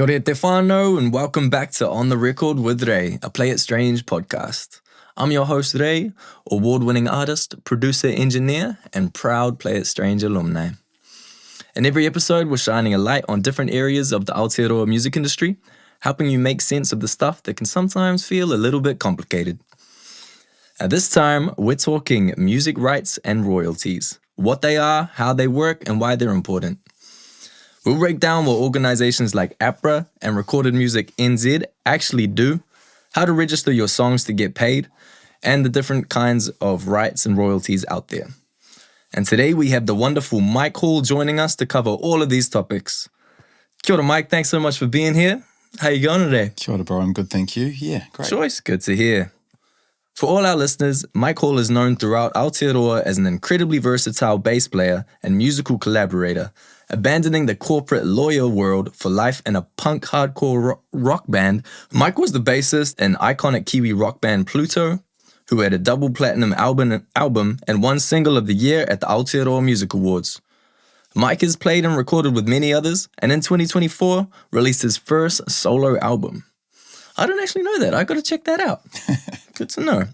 Kia ora te whānau and welcome back to On the Record with Ray, a Play It Strange podcast. I'm your host Ray, award-winning artist, producer, engineer, and proud Play It Strange alumni. In every episode, we're shining a light on different areas of the Aotearoa music industry, helping you make sense of the stuff that can sometimes feel a little bit complicated. At this time, we're talking music rights and royalties, what they are, how they work, and why they're important. We'll break down what organizations like APRA and Recorded Music NZ actually do, how to register your songs to get paid, and the different kinds of rights and royalties out there. And today we have the wonderful Mike Hall joining us to cover all of these topics. Kia ora, Mike. Thanks so much for being here. How you going today? Kia ora, bro. I'm good, thank you. Yeah, great. Choice. Good to hear. For all our listeners, Mike Hall is known throughout Aotearoa as an incredibly versatile bass player and musical collaborator, abandoning the corporate lawyer world for life in a punk hardcore rock band. Mike was the bassist in iconic Kiwi rock band Pluto, who had a double platinum album and won Single of the Year at the Aotearoa Music Awards. Mike has played and recorded with many others, and in 2024 released his first solo album. I don't actually know that. I got to check that out. Good to know.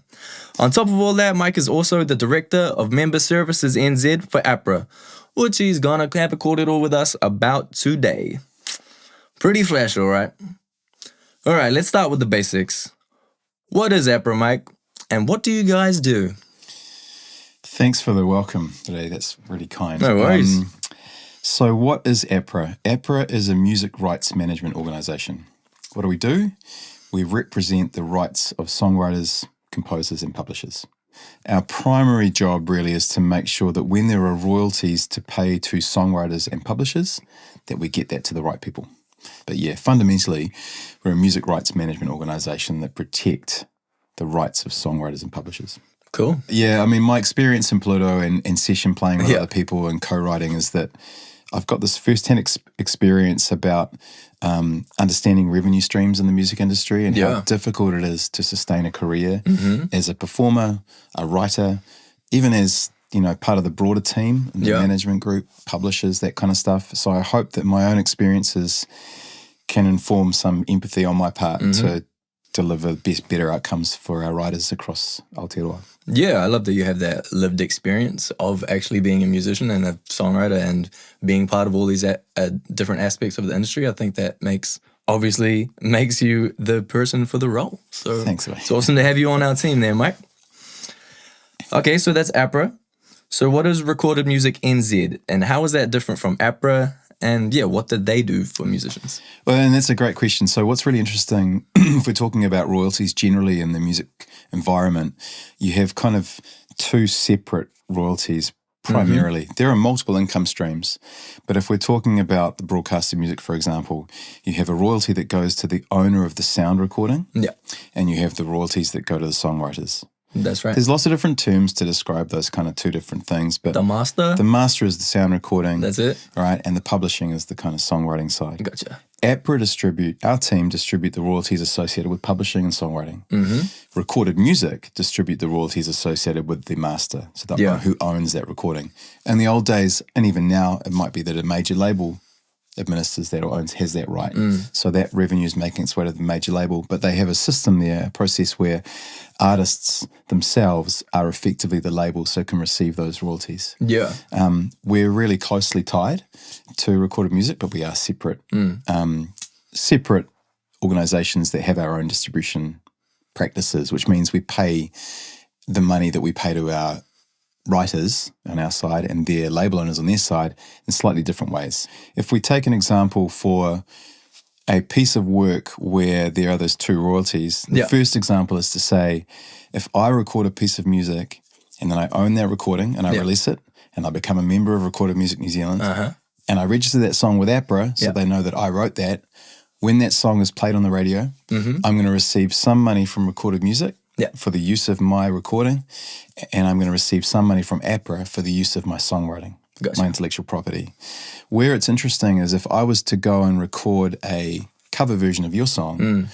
On top of all that, Mike is also the Director of Member Services NZ for APRA, which he's gonna have a cordial with us about today. Pretty flash, all right? All right, let's start with the basics. What is APRA, Mike? And what do you guys do? Thanks for the welcome today. That's really kind. No worries. So what is APRA? APRA is a music rights management organisation. What do? We represent the rights of songwriters, composers and publishers. Our primary job really is to make sure that when there are royalties to pay to songwriters and publishers, that we get that to the right people. But yeah, fundamentally, we're a music rights management organisation that protect the rights of songwriters and publishers. Cool. Yeah, I mean, my experience in Pluto and session playing with other people and co-writing is that I've got this first-hand experience about understanding revenue streams in the music industry and how difficult it is to sustain a career as a performer, a writer, even as, you know, part of the broader team, the management group, publishers, that kind of stuff. So I hope that my own experiences can inform some empathy on my part to deliver better outcomes for our writers across Aotearoa. Yeah, I love that you have that lived experience of actually being a musician and a songwriter and being part of all these different aspects of the industry. I think that makes you the person for the role. So thanks, mate. It's awesome to have you on our team there, Mike. Okay, so that's APRA. So what is Recorded Music NZ and how is that different from APRA? And yeah, what did they do for musicians? Well, and that's a great question. So what's really interesting, if we're talking about royalties generally in the music environment, you have kind of two separate royalties primarily. There are multiple income streams, but if we're talking about the broadcast of music, for example, you have a royalty that goes to the owner of the sound recording, and you have the royalties that go to the songwriters. That's right. There's lots of different terms to describe those kind of two different things, but the master is the sound recording. That's it. Right, and the publishing is the kind of songwriting side. Gotcha. Our team distribute the royalties associated with publishing and songwriting. Recorded Music distribute the royalties associated with the master, so who owns that recording. In the old days, and even now, it might be that a major label administers that or has that right. So that revenue is making its way to the major label, but they have a system there, a process where artists themselves are effectively the label, so can receive those royalties. Yeah. We're really closely tied to Recorded Music, but we are separate separate organisations that have our own distribution practices, which means we pay the money that we pay to our writers on our side and their label owners on their side in slightly different ways. If we take an example for a piece of work where there are those two royalties, the first example is to say, if I record a piece of music and then I own that recording and I release it and I become a member of Recorded Music New Zealand and I register that song with APRA so they know that I wrote that, when that song is played on the radio, I'm going to receive some money from Recorded Music for the use of my recording, and I'm going to receive some money from APRA for the use of my songwriting, my intellectual property. Where it's interesting is if I was to go and record a cover version of your song,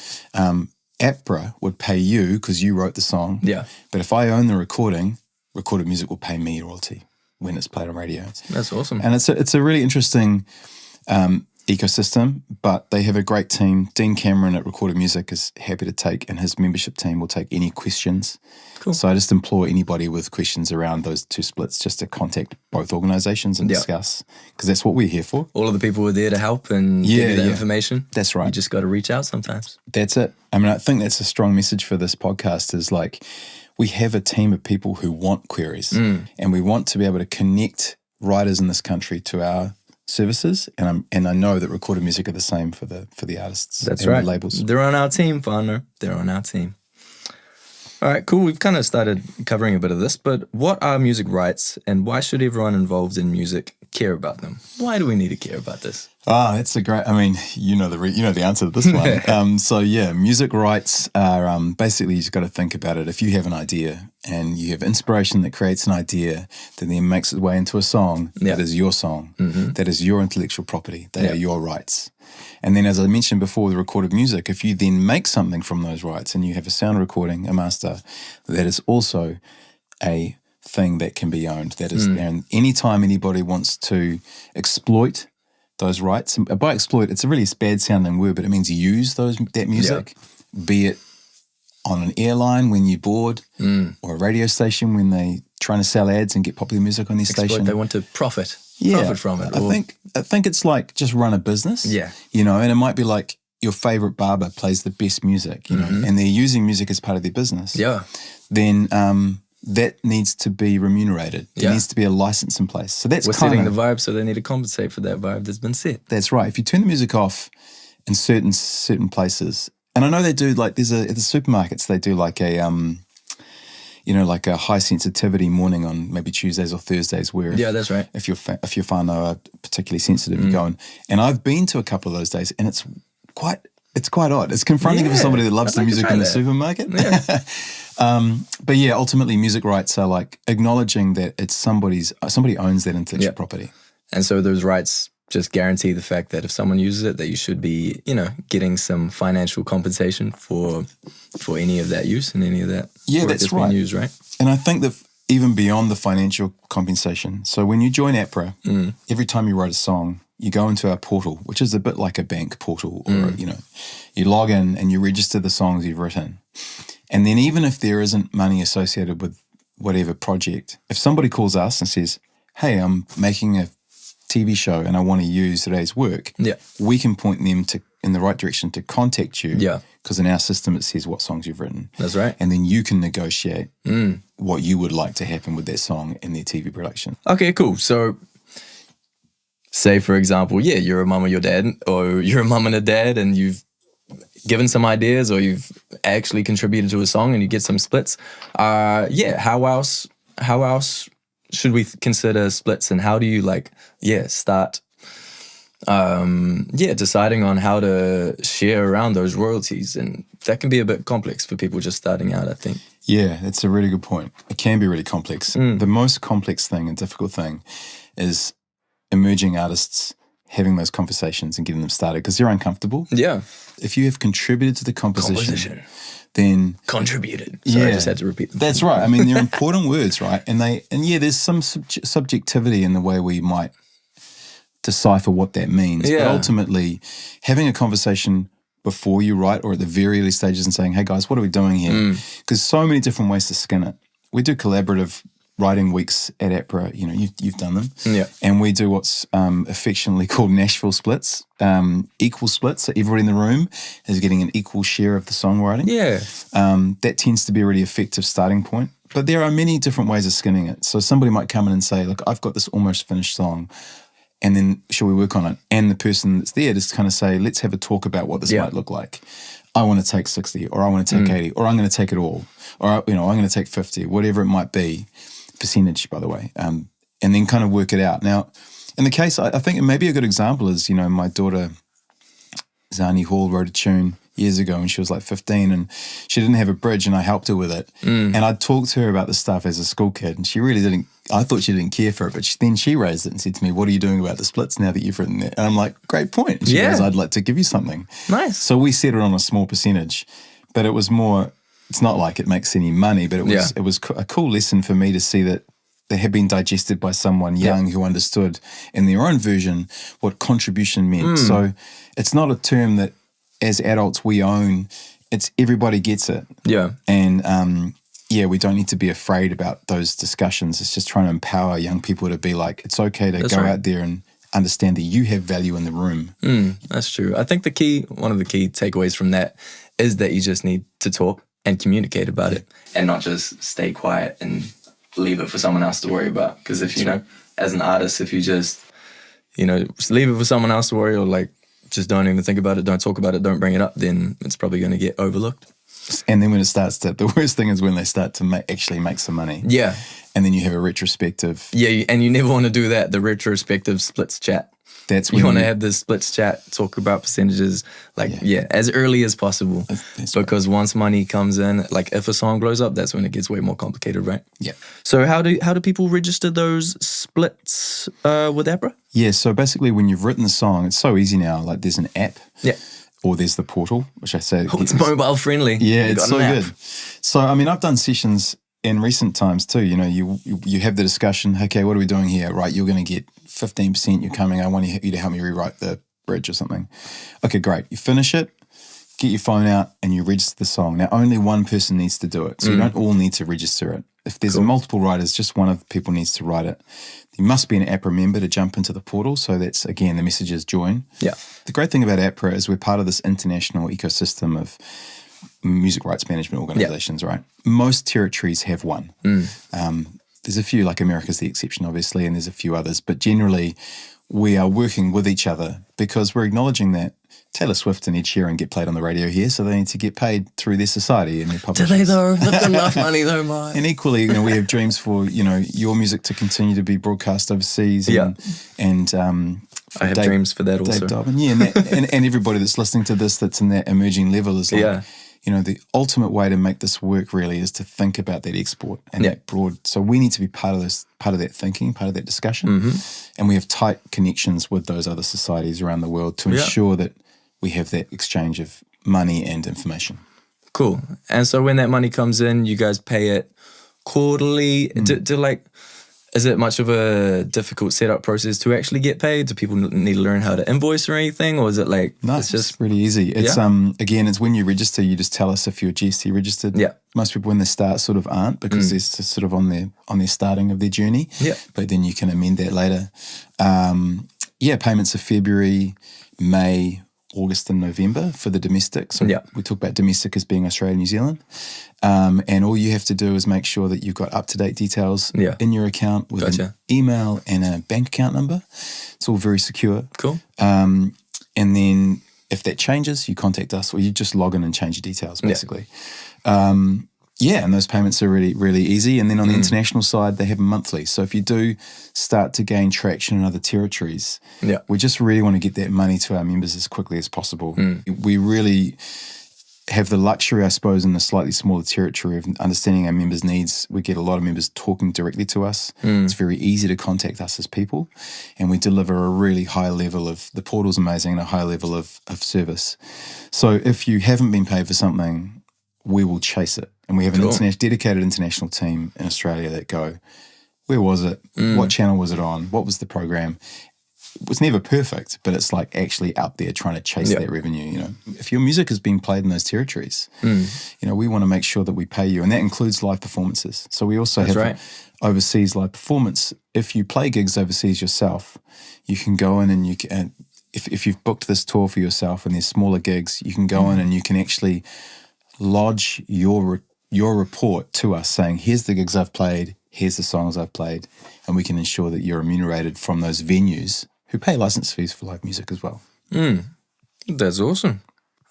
APRA would pay you because you wrote the song. Yeah. But if I own the recording, Recorded Music will pay me royalty when it's played on radio. That's awesome. And it's a really interesting ecosystem, but they have a great team. Dean Cameron at Recorded Music is happy to take, and his membership team will take any questions. Cool. So I just implore anybody with questions around those two splits just to contact both organizations and discuss, because that's what we're here for. All of the people are there to help and give you the information. That's right. You just got to reach out sometimes. That's it. I mean, I think that's a strong message for this podcast is like, we have a team of people who want queries and we want to be able to connect writers in this country to our services, and I know that Recorded Music are the same for the artists. That's and right. The labels. They're on our team, Whānau. They're on our team. All right, cool. We've kind of started covering a bit of this, but what are music rights and why should everyone involved in music care about them? Why do we need to care about this? That's a great, I mean, you know the answer to this one. So yeah, music rights are basically, you just got to think about it. If you have an idea and you have inspiration that creates an idea that then makes its way into a song, that is your song, that is your intellectual property, they are your rights. And then as I mentioned before with recorded music, if you then make something from those rights and you have a sound recording, a master, that is also a thing that can be owned. That is, and anytime anybody wants to exploit those rights, and by exploit, it's a really bad sounding word, but it means use that music, be it on an airline when you board, or a radio station when they trying to sell ads and get popular music on their station. They want to profit from it. I think it's like just run a business. Yeah. You know, and it might be like your favorite barber plays the best music, you know, and they're using music as part of their business. Yeah. Then that needs to be remunerated. There needs to be a license in place. So that's we're setting the vibe, so they need to compensate for that vibe that's been set. That's right. If you turn the music off in certain places, and I know they do, like, at the supermarkets they do like a like a high sensitivity morning on maybe Tuesdays or Thursdays, where that's right. If your whānau are particularly sensitive, you go and I've been to a couple of those days, and it's quite odd. It's confronting for somebody that loves the music in the supermarket. Yeah. But yeah, ultimately music rights are like acknowledging that it's somebody owns that intellectual property. And so those rights just guarantee the fact that if someone uses it, that you should be, getting some financial compensation for any of that use and any of that. Yeah, that's right. Being used, right? And I think that even beyond the financial compensation, so when you join APRA, every time you write a song, you go into our portal, which is a bit like a bank portal, or you log in and you register the songs you've written. And then even if there isn't money associated with whatever project, if somebody calls us and says, hey, I'm making a TV show and I want to use today's work, we can point them in the right direction to contact you. Yeah. Because in our system it says what songs you've written. That's right. And then you can negotiate what you would like to happen with that song in their TV production. Okay, cool. So say, for example, you're a mum or your dad, or you're a mum and a dad, and you've given some ideas, or you've actually contributed to a song and you get some splits. How else should we consider splits, and how do you start deciding on how to share around those royalties? And that can be a bit complex for people just starting out, I think. Yeah, that's a really good point. It can be really complex. The most complex thing and difficult thing is emerging artists having those conversations and getting them started, because they're uncomfortable. Yeah. If you have contributed to the composition. Then contributed. Sorry, I just had to repeat them. That's right. I mean, they're important words, right? And there's some subjectivity in the way we might decipher what that means. Yeah. But ultimately, having a conversation before you write, or at the very early stages, and saying, hey guys, what are we doing here? Because so many different ways to skin it. We do collaborative writing weeks at APRA, you've done them. Yeah. And we do what's affectionately called Nashville splits, equal splits. So everybody in the room is getting an equal share of the songwriting. Yeah. That tends to be a really effective starting point. But there are many different ways of skinning it. So somebody might come in and say, look, I've got this almost finished song, and then shall we work on it? And the person that's there just kind of say, let's have a talk about what this might look like. I want to take 60, or I want to take 80, or I'm going to take it all, or I'm going to take 50, whatever it might be. Percentage, by the way, and then kind of work it out. Now, in the case, I think maybe a good example is, my daughter Zani Hall wrote a tune years ago when she was like 15, and she didn't have a bridge, and I helped her with it. And I talked to her about the stuff as a school kid, and she really didn't. I thought she didn't care for it, but then she raised it and said to me, "What are you doing about the splits now that you've written it?" And I'm like, "Great point." And she goes, "I'd like to give you something." Nice. So we set it on a small percentage, but it was more. It's not like it makes any money, but it was a cool lesson for me to see that they had been digested by someone young who understood in their own version what contribution meant. So it's not a term that as adults we own. It's everybody gets it. Yeah. And we don't need to be afraid about those discussions. It's just trying to empower young people to be like, it's okay to go out there and understand that you have value in the room. That's true. I think one of the key takeaways from that is that you just need to talk and communicate about it and not just stay quiet and leave it for someone else to worry about. Because if, as an artist, if you just leave it for someone else to worry, or like just don't even think about it, don't talk about it, don't bring it up, then it's probably going to get overlooked. And then when it starts to, the worst thing is when they start to actually make some money. Yeah. And then you have a retrospective. Yeah, and you never want to do that, the retrospective splits chat. That's when you want to have the splits chat, talk about percentages, as early as possible. That's because once money comes in, like if a song blows up, that's when it gets way more complicated, right? Yeah. So how do people register those splits with APRA? Yeah, so basically when you've written the song, it's so easy now. Like there's an app. Yeah. Or there's the portal, which I say... Oh, it's mobile friendly. Yeah, it's so good. So, I mean, I've done sessions in recent times too. You have the discussion, okay, what are we doing here? Right, you're going to get 15%, you're coming, I want you to help me rewrite the bridge or something. Okay, great. You finish it, get your phone out, and you register the song. Now, only one person needs to do it, so you don't all need to register it. If there's multiple writers, just one of the people needs to write it. You must be an APRA member to jump into the portal. So that's, again, the message is join. Yeah. The great thing about APRA is we're part of this international ecosystem of music rights management organizations, right? Most territories have one. There's a few, like America's the exception, obviously, and there's a few others. But generally, we are working with each other because we're acknowledging that Taylor Swift and Ed Sheeran get played on the radio here, so they need to get paid through their society and their publishers. Do they though? They've got enough money though, Mike. And equally, we have dreams for, your music to continue to be broadcast overseas. And I have dreams for that also. Dave Dobbin, and everybody that's listening to this that's in that emerging level is like, the ultimate way to make this work really is to think about that export and that broad. So we need to be part of that thinking, part of that discussion. And we have tight connections with those other societies around the world to ensure that we have that exchange of money and information. Cool. And so when that money comes in, you guys pay it quarterly. Is it much of a difficult setup process to actually get paid? Do people need to learn how to invoice or anything? Or is it like... No, it's just really easy. It's again, it's when you register, you just tell us if you're GST registered. Yeah. Most people when they start sort of aren't because they're sort of on their starting of their journey. Yeah. But then you can amend that later. Payments are February, May, August and November for the domestic. So we talk about domestic as being Australia, New Zealand. And all you have to do is make sure that you've got up-to-date details in your account with an email and a bank account number. It's all very secure. Cool. And then if that changes, you contact us or you just log in and change your details, basically. And those payments are really, really easy. And then on the international side, they have monthly. So if you do start to gain traction in other territories, we just really want to get that money to our members as quickly as possible. We really have the luxury, I suppose, in a slightly smaller territory of understanding our members' needs. We get a lot of members talking directly to us. It's very easy to contact us as people. And we deliver a really high level of, the portal's amazing, and a high level of service. So if you haven't been paid for something, we will chase it. And we have an dedicated international team in Australia that go, where was it? What channel was it on? What was the program? It was never perfect, but it's like actually out there trying to chase that revenue. If your music is being played in those territories, we want to make sure that we pay you. And that includes live performances. So we also have overseas live performance. If you play gigs overseas yourself, you can go in and you can, if you've booked this tour for yourself and there's smaller gigs, you can go in and you can actually lodge your report to us saying, here's the gigs I've played, here's the songs I've played, and we can ensure that you're remunerated from those venues who pay license fees for live music as well. That's awesome.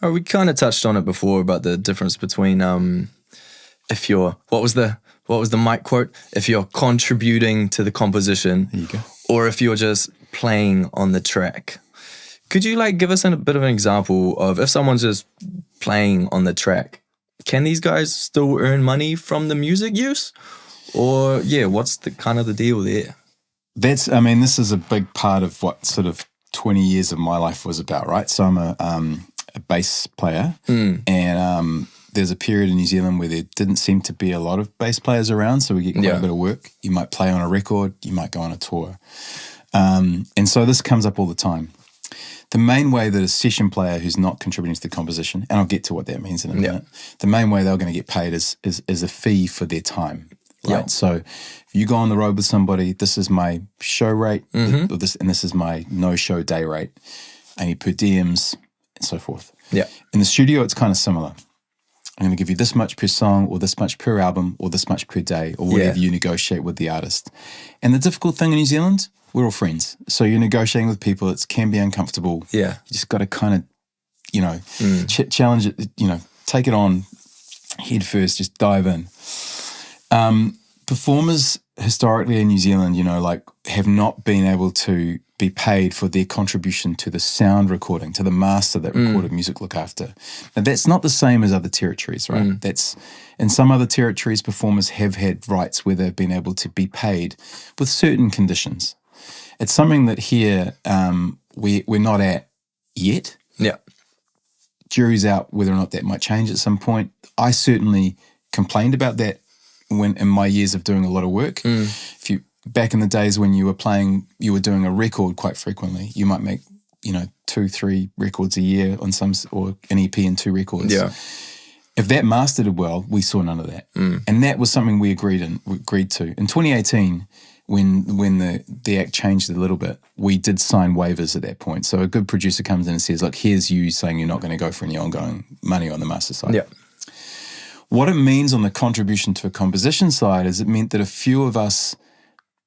We kind of touched on it before about the difference between if you're, what was the mic quote? If you're contributing to the composition, there you go, or if you're just playing on the track. Could you give us a bit of an example of if someone's just playing on the track, can these guys still earn money from the music use? Or what's the kind of the deal there? This is a big part of what sort of 20 years of my life was about, right? So I'm a bass player, and there's a period in New Zealand where there didn't seem to be a lot of bass players around, so we get quite a bit of work. You might play on a record, you might go on a tour. And so this comes up all the time. The main way that a session player who's not contributing to the composition, and I'll get to what that means in a minute, the main way they're going to get paid is a fee for their time, right? Yeah. So if you go on the road with somebody, this is my show rate, and this is my no-show day rate, any per diems, and so forth. Yeah. In the studio, it's kind of similar. I'm going to give you this much per song, or this much per album, or this much per day, or whatever you negotiate with the artist. And the difficult thing in New Zealand, we're all friends. So you're negotiating with people. It can be uncomfortable. Yeah. You just got to kind of, challenge it, take it on head first, just dive in. Performers historically in New Zealand, have not been able to be paid for their contribution to the sound recording, to the master that recorded music look after. Now, that's not the same as other territories, right? That's in some other territories, performers have had rights where they've been able to be paid with certain conditions. It's something that here we're not at yet. Yeah. Jury's out whether or not that might change at some point. I certainly complained about that when in my years of doing a lot of work. If you back in the days when you were doing a record quite frequently, you might make 2-3 records a year on some, or an EP and 2 records. Yeah. If that mastered well, we saw none of that, and that was something we agreed to. In 2018, when the act changed a little bit, we did sign waivers at that point. So a good producer comes in and says, "Look, here's you saying you're not going to go for any ongoing money on the master side." Yeah. What it means on the contribution to a composition side is it meant that a few of us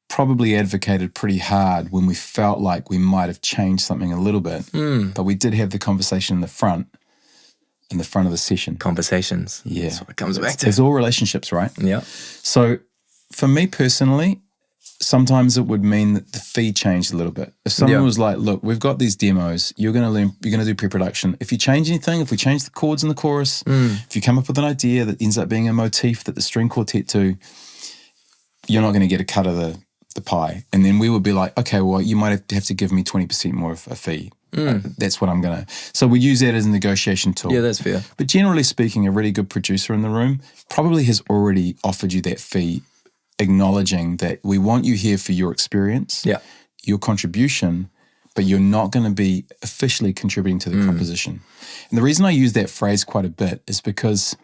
probably advocated pretty hard when we felt like we might have changed something a little bit, but we did have the conversation in the front of the session. Conversations. Yeah. That's what it comes back to. It's all relationships, right? Yeah. So for me personally, sometimes it would mean that the fee changed a little bit. If someone was like, "Look, we've got these demos, you're going to do pre-production. If you change anything, if we change the chords in the chorus, if you come up with an idea that ends up being a motif that the string quartet do, you're not going to get a cut of the pie." And then we would be like, "Okay, well, you might have to give me 20% more of a fee." That's what I'm going to. So we use that as a negotiation tool. Yeah, that's fair. But generally speaking, a really good producer in the room probably has already offered you that fee, acknowledging that we want you here for your experience, your contribution, but you're not going to be officially contributing to the composition. And the reason I use that phrase quite a bit is because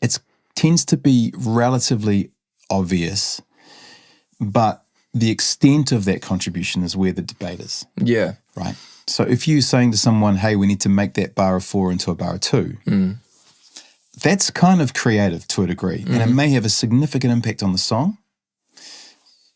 it tends to be relatively obvious, but the extent of that contribution is where the debate is. Yeah. Right? So if you're saying to someone, "Hey, we need to make that bar of 4 into a bar of 2, that's kind of creative to a degree, and it may have a significant impact on the song.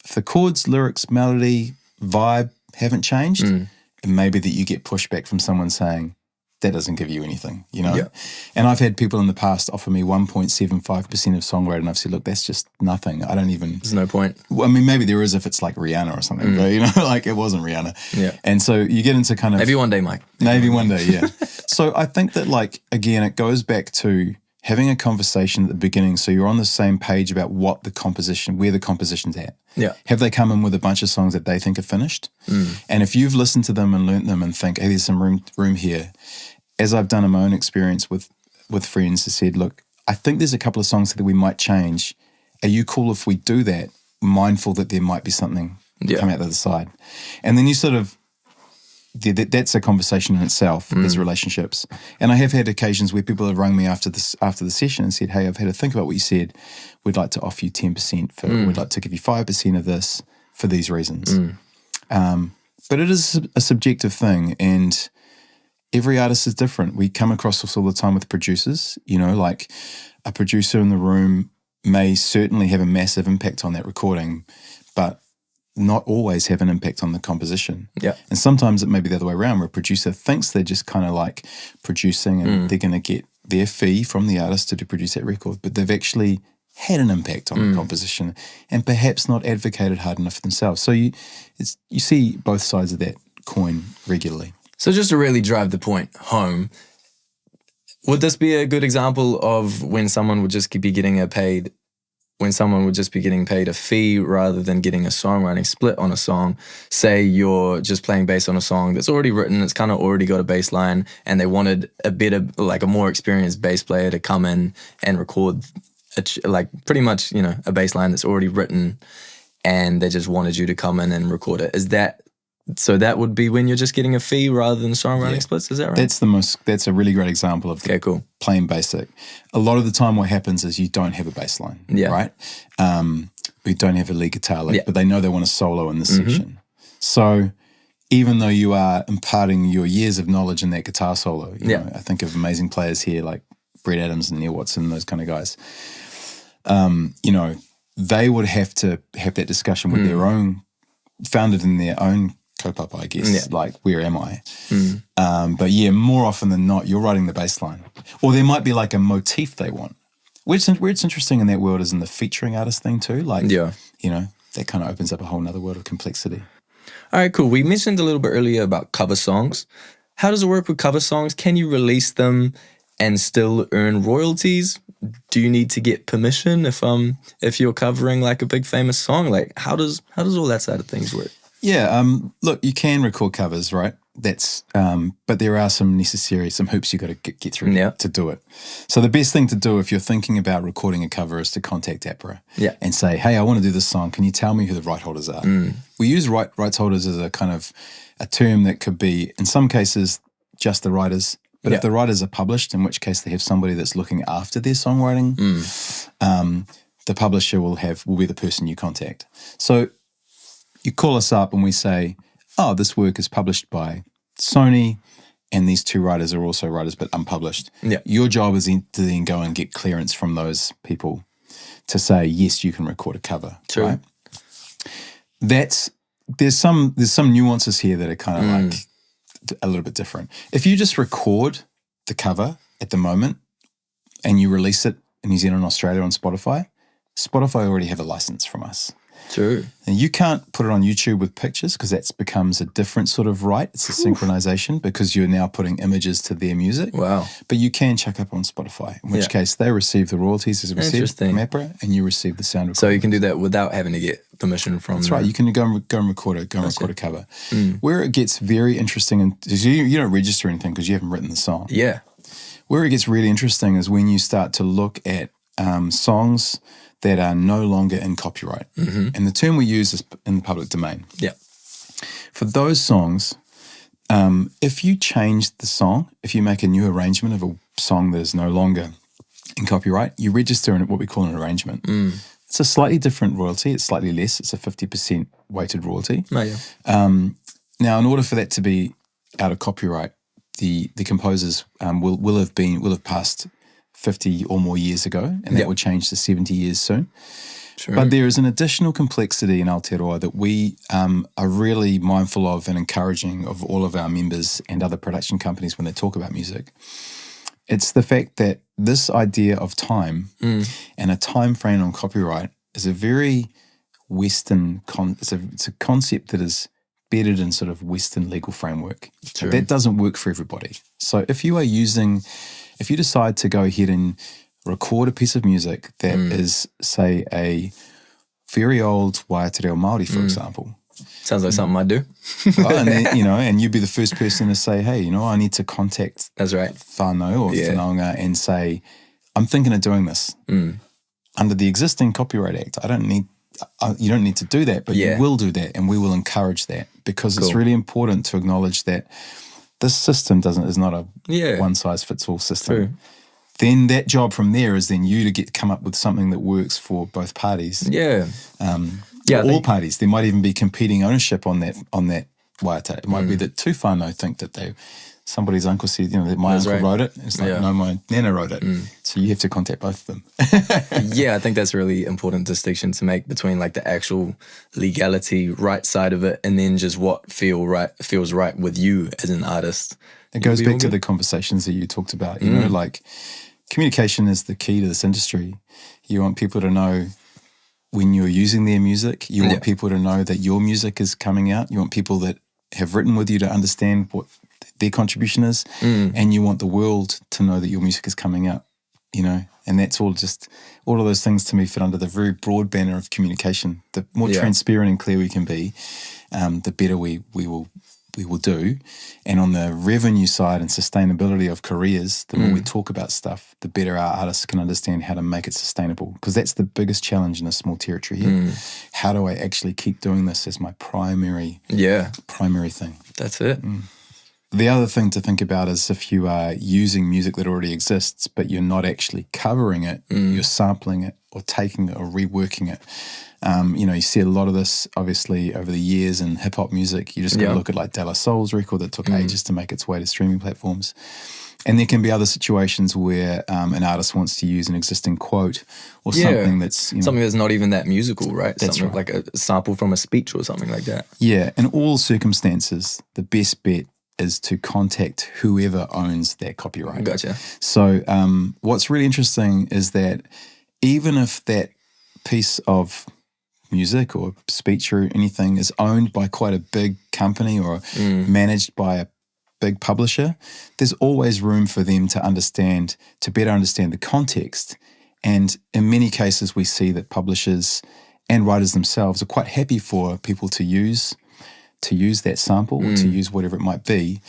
If the chords, lyrics, melody, vibe haven't changed, it may be that you get pushback from someone saying, "That doesn't give you anything," Yeah. And I've had people in the past offer me 1.75% of songwriter, and I've said, "Look, that's just nothing. I don't even..." There's no point. Well, I mean, maybe there is if it's like Rihanna or something, but like it wasn't Rihanna. Yeah. And so you get into kind of... Maybe one day, Mike. Maybe one day, yeah. So I think that, like, again, it goes back to having a conversation at the beginning so you're on the same page about where the composition's at. Yeah. Have they come in with a bunch of songs that they think are finished? And if you've listened to them and learnt them and think, "Hey, there's some room here," as I've done in my own experience with friends who said, "Look, I think there's a couple of songs that we might change. Are you cool if we do that, mindful that there might be something come out the other side?" And then you sort of, that's a conversation in itself, as relationships. And I have had occasions where people have rung me after the session and said, "Hey, I've had to think about what you said. We'd like to offer you 10% we'd like to give you 5% of this for these reasons." But it is a subjective thing, and every artist is different. We come across this all the time with producers, like a producer in the room may certainly have a massive impact on that recording, but not always have an impact on the composition. Yeah. And sometimes it may be the other way around, where a producer thinks they're just kind of like producing and they're going to get their fee from the artist to produce that record, but they've actually had an impact on the composition and perhaps not advocated hard enough for themselves. So you see both sides of that coin regularly. So just to really drive the point home, would this be a good example of when someone would just be getting paid when someone would just be getting paid a fee rather than getting a songwriting split on a song. Say you're just playing bass on a song that's already written, it's kind of already got a bass line, and they wanted a better, like a more experienced bass player to come in and record like pretty much, you know, a bass line that's already written, and they just wanted you to come in and record it. Is that, so that would be when you're just getting a fee rather than songwriting splits, is that right? That's a really great example of cool. Plain basic. A lot of the time what happens is you don't have a bass line, right? We don't have a lead guitar lick, but they know they want a solo in this section. So even though you are imparting your years of knowledge in that guitar solo, you know, I think of amazing players here like Brett Adams and Neil Watson, those kind of guys, you know, they would have to have that discussion with their own, founded in their own kaupapa, I guess, like, where am I? But yeah, more often than not, you're writing the bass line. Or there might be like a motif they want. Where it's interesting in that world is in the featuring artist thing too. Like, you know, that kind of opens up a whole nother world of complexity. All right, cool. We mentioned a little bit earlier about cover songs. How does it work with cover songs? Can you release them and still earn royalties? Do you need to get permission if you're covering like a big famous song? Like, how does all that side of things work? Yeah, look, you can record covers, right? That's, but there are some hoops you got to get through to do it. So the best thing to do if you're thinking about recording a cover is to contact APRA and say, hey, I want to do this song. Can you tell me who the right holders are? We use rights holders as a kind of a term that could be, in some cases, just the writers. But if the writers are published, in which case they have somebody that's looking after their songwriting, the publisher will be the person you contact. So you call us up and we say, oh, this work is published by Sony and these two writers are also writers but unpublished. Your job is to then go and get clearance from those people to say, yes, you can record a cover. Right? There's some nuances here that are kind of like a little bit different. If you just record the cover at the moment and you release it in New Zealand and Australia on Spotify already have a license from us. True. And you can't put it on YouTube with pictures because that becomes a different sort of right. It's a synchronization because you're now putting images to their music. Wow. But you can chuck up on Spotify, in which case they receive the royalties as received from APRA and you receive the sound recording. So you can do that without having to get permission from... That's right. You can go and record a cover. Where it gets very interesting, and you don't register anything because you haven't written the song. Yeah. Where it gets really interesting is when you start to look at songs that are no longer in copyright. And the term we use is in the public domain. For those songs, if you change the song, if you make a new arrangement of a song that is no longer in copyright, you register in what we call an arrangement. It's a slightly different royalty. It's slightly less. It's a 50% weighted royalty. Now, in order for that to be out of copyright, the composers will have passed 50 or more years ago, and that will change to 70 years soon. But there is an additional complexity in Aotearoa that we are really mindful of and encouraging of all of our members and other production companies when they talk about music. It's the fact that this idea of time and a time frame on copyright is a very Western, it's a concept that is bedded in sort of Western legal framework. That doesn't work for everybody. So if you decide to go ahead and record a piece of music that is, say, a very old Aotearoa Māori, for example. Sounds like something I'd do. And then, and you'd be the first person to say, hey, I need to contact whānau or whanaunga and say, I'm thinking of doing this. Under the existing Copyright Act, you don't need to do that, but you will do that, and we will encourage that because it's really important to acknowledge that this system is not a one-size-fits-all system. Then that job from there is then you to come up with something that works for both parties. All parties. There might even be competing ownership on that waiata. It might be that two whānau think that somebody's uncle said, that my uncle wrote it. It's like, no, my nana wrote it. So you have to contact both of them. I think that's a really important distinction to make between like the actual legality right side of it and then just what feels right with you as an artist. It goes back to the conversations that you talked about. Like communication is the key to this industry. You want people to know when you're using their music. You want people to know that your music is coming out. You want people that have written with you to understand what their contribution is, and you want the world to know that your music is coming out. you know, and that's all of those things to me fit under the very broad banner of communication. The more transparent and clear we can be, the better we will do. And on the revenue side and sustainability of careers, the more we talk about stuff, the better our artists can understand how to make it sustainable. Because that's the biggest challenge in a small territory here. How do I actually keep doing this as my primary thing? That's it. The other thing to think about is if you are using music that already exists, but you're not actually covering it, you're sampling it or taking it or reworking it. You know, you see a lot of this, obviously, over the years in hip-hop music. You just got to look at like De La Soul's record that took ages to make its way to streaming platforms. And there can be other situations where an artist wants to use an existing quote or something that's... You know, something that's not even that musical, right? That's something like a sample from a speech or something like that. Yeah, in all circumstances, the best bet is to contact whoever owns that copyright. Gotcha. So what's really interesting is that even if that piece of music or speech or anything is owned by quite a big company or managed by a big publisher, there's always room for them to better understand the context. And in many cases, we see that publishers and writers themselves are quite happy for people to use that sample or to use whatever it might be.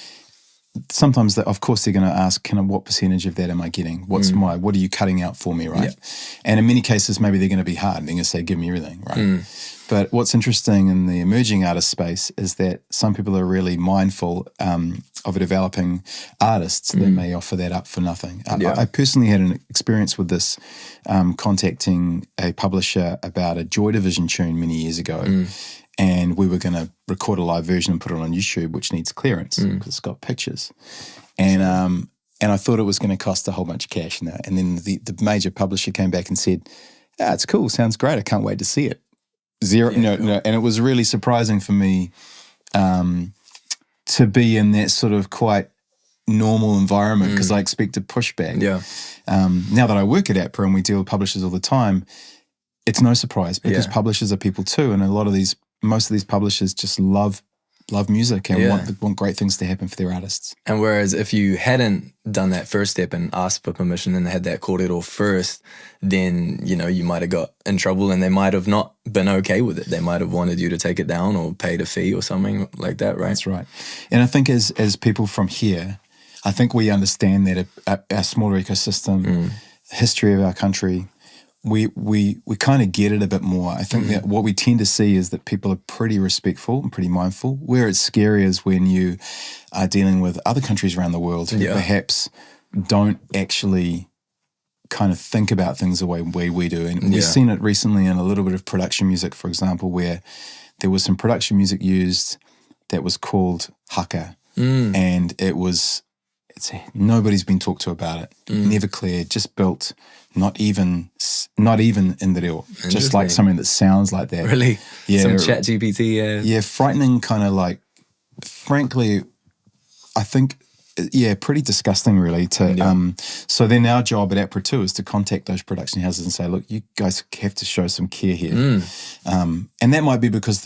Sometimes, of course, they're going to ask, what percentage of that am I getting? What are you cutting out for me, right? Yeah. And in many cases, maybe they're going to be hard. They're going to say, give me everything, right? But what's interesting in the emerging artist space is that some people are really mindful of developing artists that may offer that up for nothing. I personally had an experience with this, contacting a publisher about a Joy Division tune many years ago. And we were going to record a live version and put it on YouTube, which needs clearance because it's got pictures. And I thought it was going to cost a whole bunch of cash. And then the major publisher came back and said, it's cool, sounds great, I can't wait to see it. Zero. And it was really surprising for me to be in that sort of quite normal environment because I expected pushback. Yeah. Now that I work at APRA and we deal with publishers all the time, it's no surprise because publishers are people too, and most of these publishers just love music and want great things to happen for their artists. And whereas if you hadn't done that first step and asked for permission and had that cordial first, then, you might have got in trouble and they might have not been okay with it. They might have wanted you to take it down or paid a fee or something like that, right? That's right. And I think as people from here, I think we understand that our smaller ecosystem, history of our country, we kind of get it a bit more. I think that what we tend to see is that people are pretty respectful and pretty mindful. Where it's scary is when you are dealing with other countries around the world who perhaps don't actually kind of think about things the way we do. And we've seen it recently in a little bit of production music, for example, where there was some production music used that was called haka. And nobody's been talked to about it. Never cleared, just built, not even in the reo. Just like something that sounds like that. Really? Yeah. Some chat GPT. Yeah, frightening, kind of like, frankly, I think, pretty disgusting really. So then our job at APRA too is to contact those production houses and say, look, you guys have to show some care here. And that might be because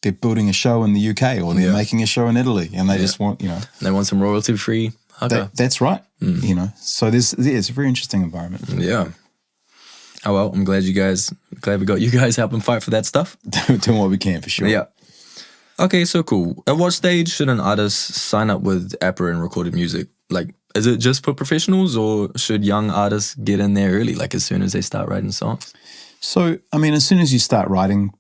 they're building a show in the UK or they're making a show in Italy and they just want, They want some royalty-free haka. That's right. So it's a very interesting environment. Yeah. Oh, well, I'm glad we got you guys helping fight for that stuff. Doing what we can, for sure. Yeah. Okay, so cool. At what stage should an artist sign up with APRA and recorded music? Like, is it just for professionals or should young artists get in there early, like as soon as they start writing songs? So, I mean, as soon as you start writing,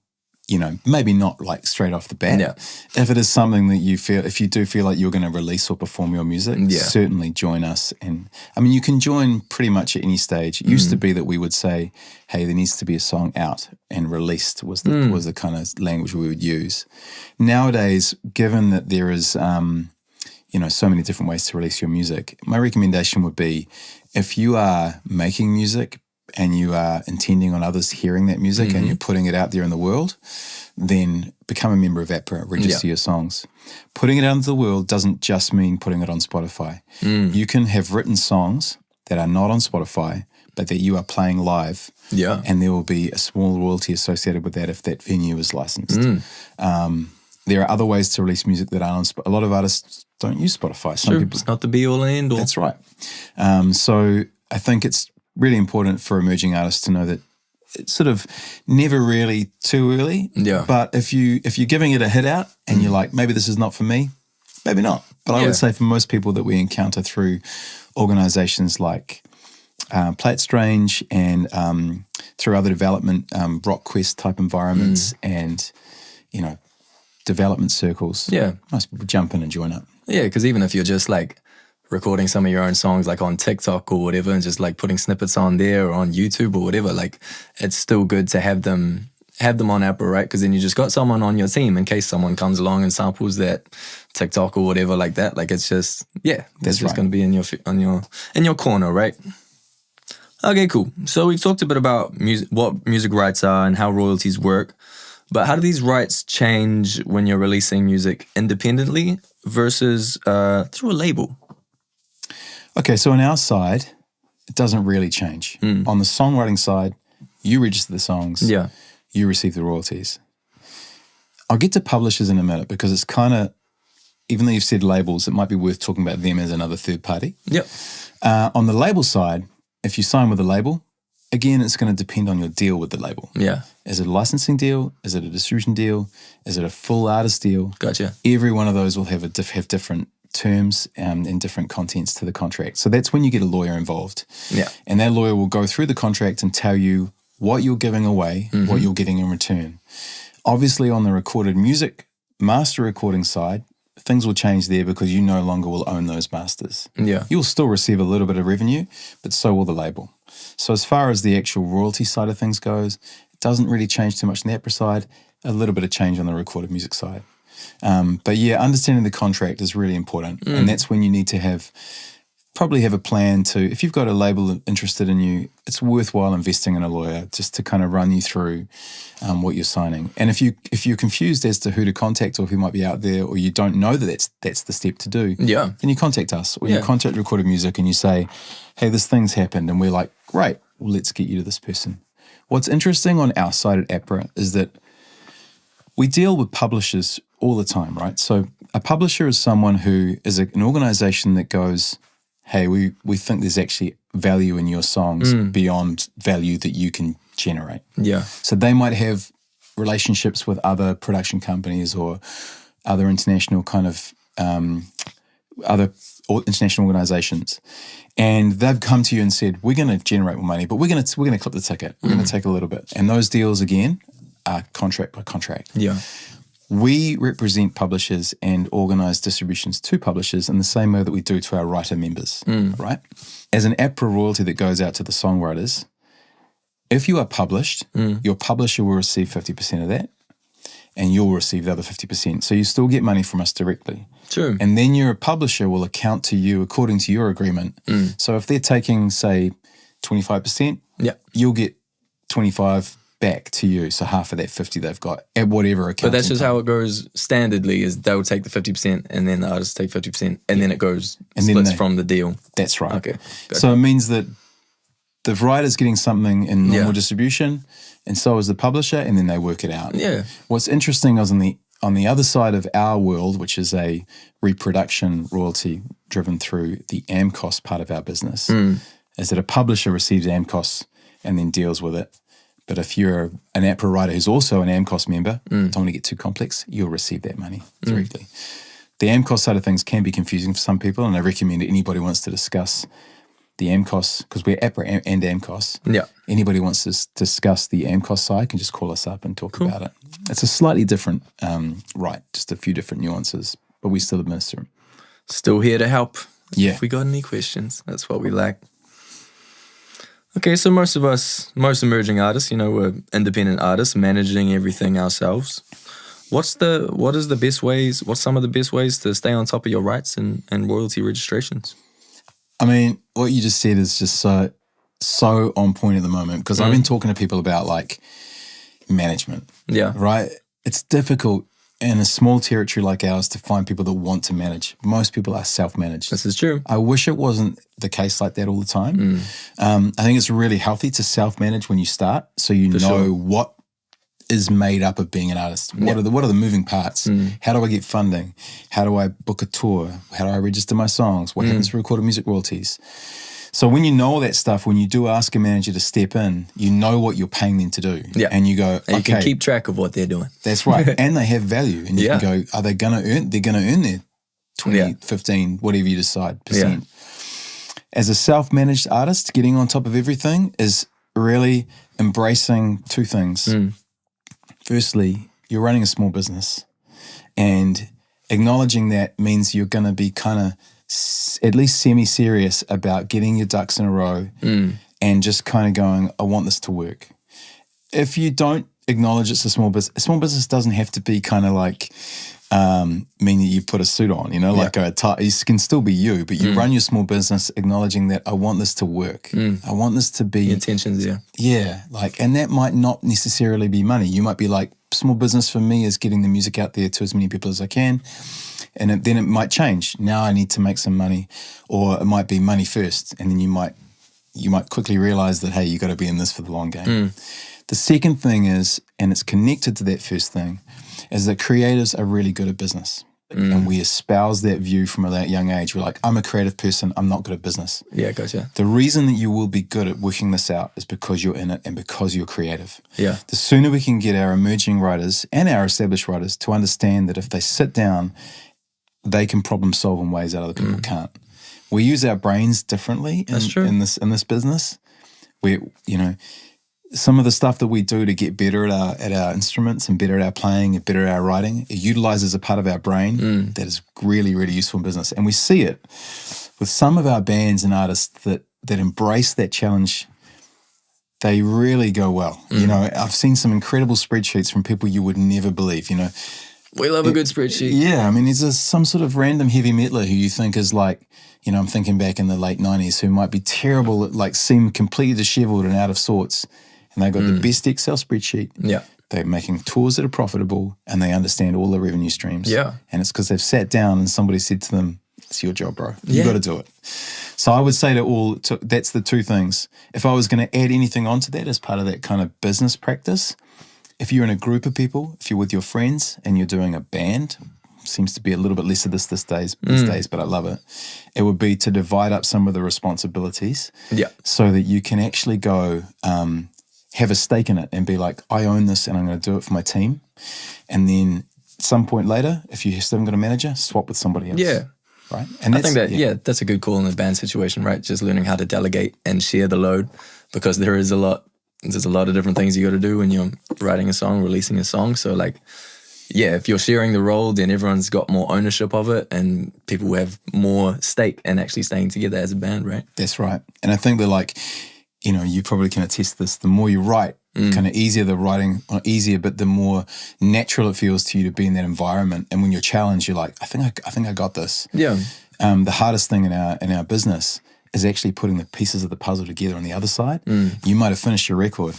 maybe not like straight off the bat. Yeah. If it is something that if you do feel like you're going to release or perform your music, certainly join us. And I mean, you can join pretty much at any stage. It used to be that we would say, hey, there needs to be a song out and released was the kind of language we would use. Nowadays, given that there is, so many different ways to release your music, my recommendation would be if you are making music, and you are intending on others hearing that music and you're putting it out there in the world, then become a member of APRA, register your songs. Putting it out into the world doesn't just mean putting it on Spotify. You can have written songs that are not on Spotify, but that you are playing live. Yeah. And there will be a small royalty associated with that if that venue is licensed. There are other ways to release music that aren't on Spotify. A lot of artists don't use Spotify. Some people, it's not the be all and end all. That's right. So I think it's really important for emerging artists to know that it's sort of never really too early. Yeah. But if you're giving it a hit out and you're like, maybe this is not for me, maybe not. But I would say for most people that we encounter through organizations like Play It Strange and through other development, Rock Quest type environments and, you know, development circles. Yeah. Most people jump in and join up. Yeah, because even if you're just like recording some of your own songs like on TikTok or whatever and just like putting snippets on there or on YouTube or whatever, like it's still good to have them on APRA, right? Because then you just got someone on your team in case someone comes along and samples that TikTok or whatever like that. Like it's just, that's just going to be in your corner, right? Okay, cool. So we've talked a bit about what music rights are and how royalties work, but how do these rights change when you're releasing music independently versus through a label? Okay, so on our side, it doesn't really change. On the songwriting side, you register the songs. Yeah. You receive the royalties. I'll get to publishers in a minute because it's kind of, even though you've said labels, it might be worth talking about them as another third party. Yep. On the label side, if you sign with a label, again, it's going to depend on your deal with the label. Yeah. Is it a licensing deal? Is it a distribution deal? Is it a full artist deal? Gotcha. Every one of those will have different terms and different contents to the contract. So that's when you get a lawyer involved. Yeah. And that lawyer will go through the contract and tell you what you're giving away, what you're getting in return. Obviously, on the recorded music master recording side, things will change there because you no longer will own those masters. Yeah. You'll still receive a little bit of revenue, but so will the label. So as far as the actual royalty side of things goes, it doesn't really change too much on the APRA side, a little bit of change on the recorded music side. But yeah, understanding the contract is really important. And that's when you need to probably have a plan to, if you've got a label interested in you, it's worthwhile investing in a lawyer just to kind of run you through what you're signing. And if you're confused as to who to contact or who might be out there, or you don't know that that's the step to do, then you contact us or you contact Recorded Music and you say, hey, this thing's happened. And we're like, great, well, let's get you to this person. What's interesting on our side at APRA is that we deal with publishers all the time, right? So a publisher is someone who is an organization that goes, hey, we think there's actually value in your songs beyond value that you can generate. Yeah. So they might have relationships with other production companies or other international international organizations. And they've come to you and said, we're going to generate more money, but we're going to clip the ticket. We're going to take a little bit. And those deals, again, are contract by contract. Yeah. We represent publishers and organise distributions to publishers in the same way that we do to our writer members, right? As an APRA royalty that goes out to the songwriters, if you are published, your publisher will receive 50% of that and you'll receive the other 50%. So you still get money from us directly. True. And then your publisher will account to you according to your agreement. So if they're taking, say, 25%, you'll get 25 back to you, so half of that 50 they've got at whatever account. But that's just how it goes standardly, is they'll take the 50% and then the artists take 50% and then it goes and splits from the deal. That's right. Okay. Gotcha. So it means that the writer's getting something in normal distribution and so is the publisher, and then they work it out. Yeah. What's interesting is on the other side of our world, which is a reproduction royalty driven through the AMCOS part of our business, is that a publisher receives AMCOS and then deals with it. But if you're an APRA writer who's also an AMCOS member, don't want to get too complex, you'll receive that money directly. The AMCOS side of things can be confusing for some people, and I recommend anybody wants to discuss the AMCOS, because we're APRA and AMCOS. Yeah. Anybody wants to discuss the AMCOS side can just call us up and talk about it. It's a slightly different right, just a few different nuances, but we still administer them. Still here to help. Yeah. If we got any questions, that's what we like. Okay, so most emerging artists, we're independent artists managing everything ourselves. What's some of the best ways to stay on top of your rights and royalty registrations? I mean, what you just said is just so on point at the moment, because I've been talking to people about like management. Yeah. Right? It's difficult in a small territory like ours to find people that want to manage. Most people are self-managed. This is true. I wish it wasn't the case like that all the time. I think it's really healthy to self-manage when you start, so you know what is made up of being an artist. What are the moving parts? How do I get funding? How do I book a tour? How do I register my songs? What happens to recorded music royalties? So when you know all that stuff, when you do ask a manager to step in, you know what you're paying them to do. Yeah. And you go, And you can okay, keep track of what they're doing. that's right. And they have value. And you Yeah. can go, are they going to earn? They're going to earn their 20, Yeah. 15, whatever you decide, percent. As a self-managed artist, getting on top of everything is really embracing two things. Firstly, you're running a small business, and acknowledging that means you're going to be kind of at least semi-serious about getting your ducks in a row and just kind of going, I want this to work. If you don't acknowledge it's a small business doesn't have to be kind of like mean that you put a suit on, like a tie. You can still be you, but you run your small business acknowledging that I want this to work. I want this to be... Intentions, yeah. Yeah, and that might not necessarily be money. You might be like, small business for me is getting the music out there to as many people as I can. And then it might change. Now I need to make some money, or it might be money first. And then you might quickly realize that, hey, you got to be in this for the long game. The second thing is, and it's connected to that first thing, is that creatives are really good at business. And we espouse that view from a young age. We're like, I'm a creative person, I'm not good at business. Yeah, gotcha. The reason that you will be good at working this out is because you're in it and because you're creative. Yeah. The sooner we can get our emerging writers and our established writers to understand that if they sit down, they can problem solve in ways that other people can't. We use our brains differently in this business. We, some of the stuff that we do to get better at our instruments and better at our playing and better at our writing, it utilizes a part of our brain that is really, really useful in business. And we see it with some of our bands and artists that embrace that challenge. They really go well. I've seen some incredible spreadsheets from people you would never believe, We love a good spreadsheet. Yeah, I mean, there's some sort of random heavy metaler who you think is like, I'm thinking back in the late 90s, who might be terrible, seem completely disheveled and out of sorts. And they've got the best Excel spreadsheet. Yeah. They're making tours that are profitable and they understand all the revenue streams. Yeah. And it's because they've sat down and somebody said to them, it's your job, bro. You got to do it. So I would say that's the two things. If I was going to add anything onto that as part of that kind of business practice, if you're in a group of people, if you're with your friends and you're doing a band, seems to be a little bit less of this these days, but I love it. It would be to divide up some of the responsibilities so that you can actually go have a stake in it and be like, I own this and I'm going to do it for my team. And then at some point later, if you still haven't got a manager, swap with somebody else. Yeah. Right. And I think that, that's a good call in the band situation, right? Just learning how to delegate and share the load, because there's a lot of different things you got to do when you're writing a song, releasing a song. So if you're sharing the role, then everyone's got more ownership of it and people have more stake in actually staying together as a band, right? That's right. And I think that you probably can attest this, the more you write, kind of easier the writing, not easier, but the more natural it feels to you to be in that environment. And when you're challenged, you're like, I think I got this. Yeah. The hardest thing in our business is actually putting the pieces of the puzzle together on the other side. You might have finished your record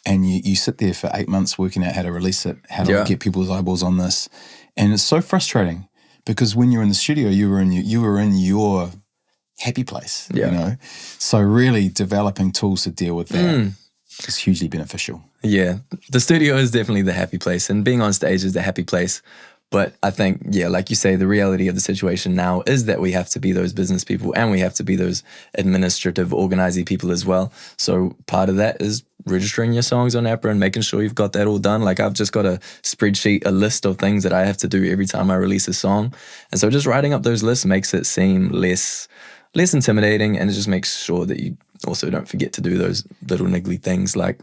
and you sit there for 8 months working out how to release it, how to get people's eyeballs on this. And it's so frustrating because when you're in the studio, you were in your happy place, So really developing tools to deal with that is hugely beneficial. Yeah, the studio is definitely the happy place and being on stage is the happy place. But I think, like you say, the reality of the situation now is that we have to be those business people and we have to be those administrative, organizing people as well. So part of that is registering your songs on APRA and making sure you've got that all done. I've just got a spreadsheet, a list of things that I have to do every time I release a song. And so just writing up those lists makes it seem less intimidating, and it just makes sure that you also don't forget to do those little niggly things like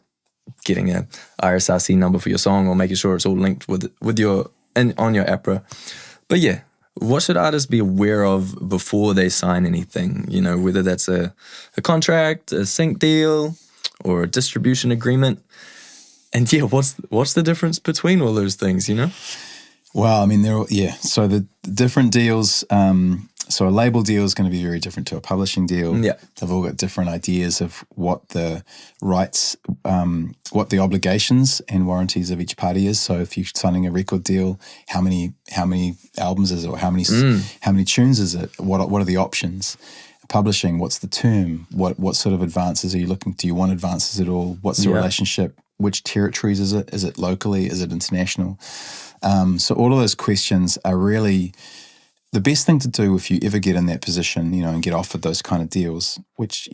getting a ISRC number for your song or making sure it's all linked with your on your APRA. But what should artists be aware of before they sign anything? Whether that's a contract, a sync deal, or a distribution agreement. And what's the difference between all those things? Well, I mean, so the different deals. So a label deal is going to be very different to a publishing deal. Yeah. They've all got different ideas of what the rights, what the obligations and warranties of each party is. So if you're signing a record deal, how many albums is it, or how many tunes is it? What are the options? Publishing, what's the term? What sort of advances are you looking? Do you want advances at all? What's the relationship? Which territories is it? Is it locally? Is it international? So all of those questions are really the best thing to do if you ever get in that position, and get offered those kind of deals, which,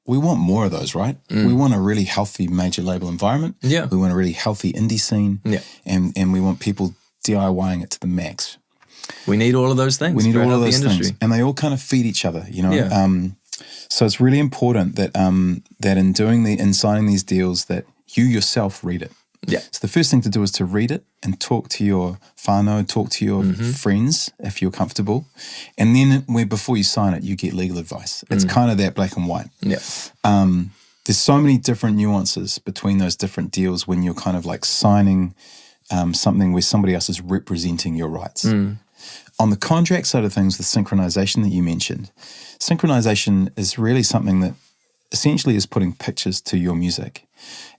we want more of those, right? We want a really healthy major label environment. Yeah. We want a really healthy indie scene. Yeah. And we want people DIYing it to the max. We need all of those things. We need for a all of healthy those industry. things. And they all kind of feed each other, Yeah. So it's really important that that in signing these deals that you yourself read it. Yeah. So the first thing to do is to read it and talk to your whānau, talk to your friends if you're comfortable. And then before you sign it, you get legal advice. It's kind of that black and white. Yeah. There's so many different nuances between those different deals when you're kind of like signing something where somebody else is representing your rights. On the contract side of things, the synchronization that you mentioned, synchronization is really something that essentially is putting pictures to your music.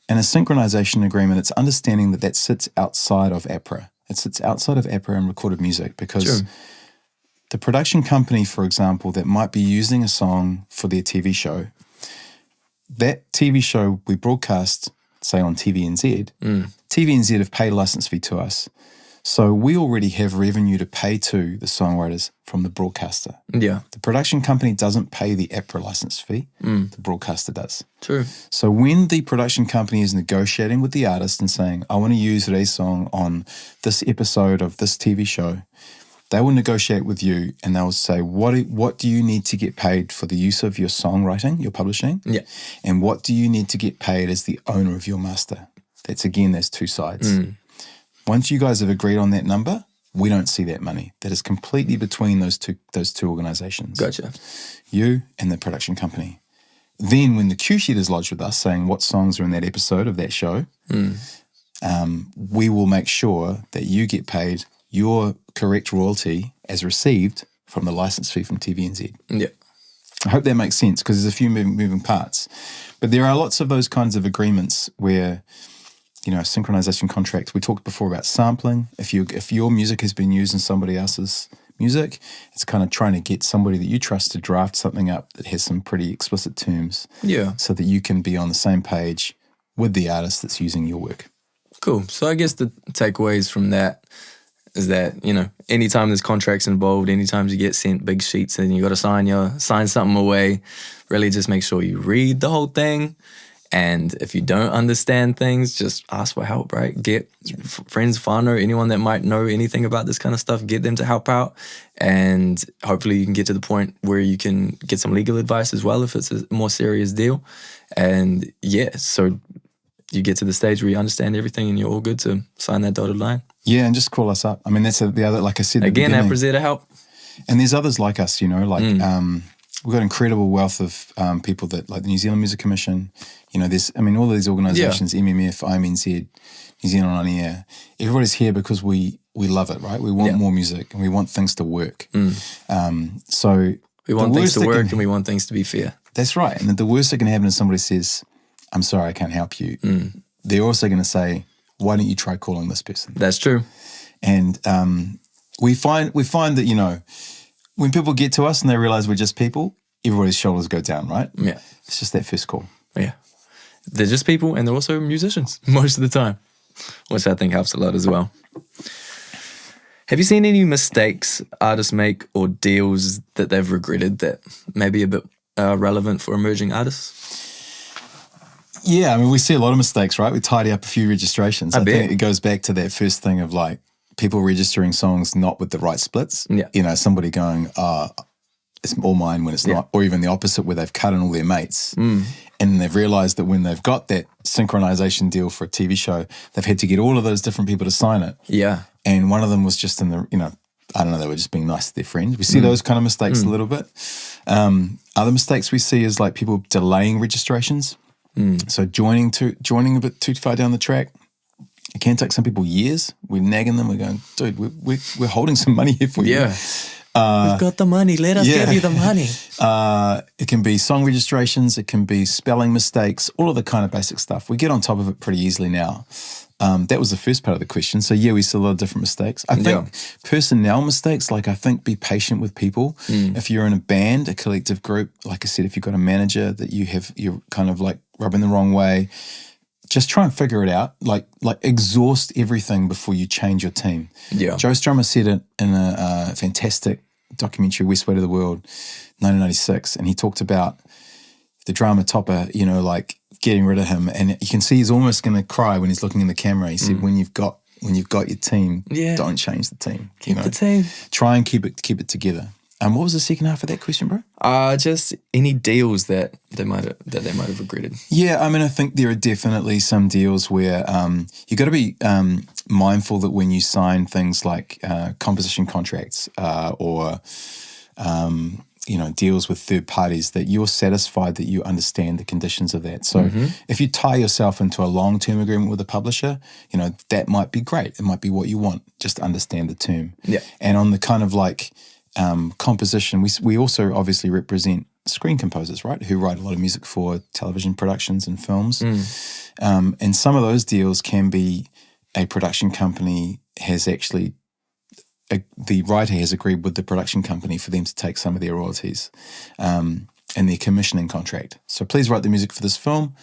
And a synchronization agreement, it's understanding that sits outside of APRA. It sits outside of APRA and recorded music because the production company, for example, that might be using a song for their TV show, that TV show we broadcast, say on TVNZ, TVNZ have paid a license fee to us. So we already have revenue to pay to the songwriters from the broadcaster. Yeah. The production company doesn't pay the APRA license fee. The broadcaster does. True. So when the production company is negotiating with the artist and saying, I want to use Ray's song on this episode of this TV show, they will negotiate with you and they'll say, what do you need to get paid for the use of your songwriting, your publishing? Yeah. And what do you need to get paid as the owner of your master? There's two sides. Once you guys have agreed on that number, we don't see that money. That is completely between those two organizations. Gotcha. You and the production company. Then when the cue sheet is lodged with us saying what songs are in that episode of that show, we will make sure that you get paid your correct royalty as received from the license fee from TVNZ. Yeah. I hope that makes sense because there's a few moving parts. But there are lots of those kinds of agreements where, synchronization contracts. We talked before about sampling. If your music has been used in somebody else's music, it's kind of trying to get somebody that you trust to draft something up that has some pretty explicit terms. Yeah. So that you can be on the same page with the artist that's using your work. Cool. So I guess the takeaways from that is that, anytime there's contracts involved, anytime you get sent big sheets and you got to sign something away, really just make sure you read the whole thing. And if you don't understand things, just ask for help, right? Get friends, whānau, anyone that might know anything about this kind of stuff, get them to help out. And hopefully you can get to the point where you can get some legal advice as well if it's a more serious deal. And so you get to the stage where you understand everything and you're all good to sign that dotted line. Yeah, and just call us up. I mean, that's the other, like I said, again, APRA's there to help. And there's others like us, we've got incredible wealth of people that, like the New Zealand Music Commission, there's, all of these organisations, MMF, IMNZ, New Zealand On Air, everybody's here because we love it, right? We want more music and we want things to work. So we want things to work and we want things to be fair. That's right. And the worst that can happen is somebody says, I'm sorry, I can't help you. They're also going to say, why don't you try calling this person? That's true. And we find that, when people get to us and they realize we're just people, everybody's shoulders go down, right? Yeah. It's just that first call. Yeah. They're just people and they're also musicians most of the time, which I think helps a lot as well. Have you seen any mistakes artists make or deals that they've regretted that may be a bit relevant for emerging artists? Yeah, we see a lot of mistakes, right? We tidy up a few registrations. I bet. think it goes back to that first thing of like people registering songs not with the right splits. Yeah. Somebody going, it's all mine when it's not, or even the opposite where they've cut in all their mates. And they've realized that when they've got that synchronization deal for a TV show, they've had to get all of those different people to sign it. Yeah. And one of them was just in the, I don't know, they were just being nice to their friends. We see those kind of mistakes a little bit. Other mistakes we see is like people delaying registrations. So joining a bit too far down the track. It can take some people years. We're nagging them. We're going, dude, we're holding some money here for you. Yeah. We've got the money. Let us give you the money. It can be song registrations. It can be spelling mistakes, all of the kind of basic stuff. We get on top of it pretty easily now. That was the first part of the question. So yeah, we see a lot of different mistakes. I think personnel mistakes, I think be patient with people. If you're in a band, a collective group, like I said, if you've got a manager that you're kind of like rubbing the wrong way, just try and figure it out. Like exhaust everything before you change your team. Yeah. Joe Strummer said it in a fantastic documentary, West Way to the World, 1996, and he talked about the drama topper, you know, like getting rid of him, and you can see he's almost going to cry when he's looking in the camera. He said, when you've got your team, don't change the team. Keep the team. Try and keep it together. What was the second half of that question, bro? Just any deals that they might have regretted. Yeah, I mean, I think there are definitely some deals where you got to be mindful that when you sign things like composition contracts or you know, deals with third parties, that you're satisfied that you understand the conditions of that. So if you tie yourself into a long-term agreement with a publisher, you know, that might be great. It might be what you want. Just understand the term. Yeah. And on the kind of like composition, we also obviously represent screen composers, right, who write a lot of music for television productions and films. And some of those deals can be a production company has actually the writer has agreed with the production company for them to take some of their royalties in their commissioning contract. So please write the music for this film.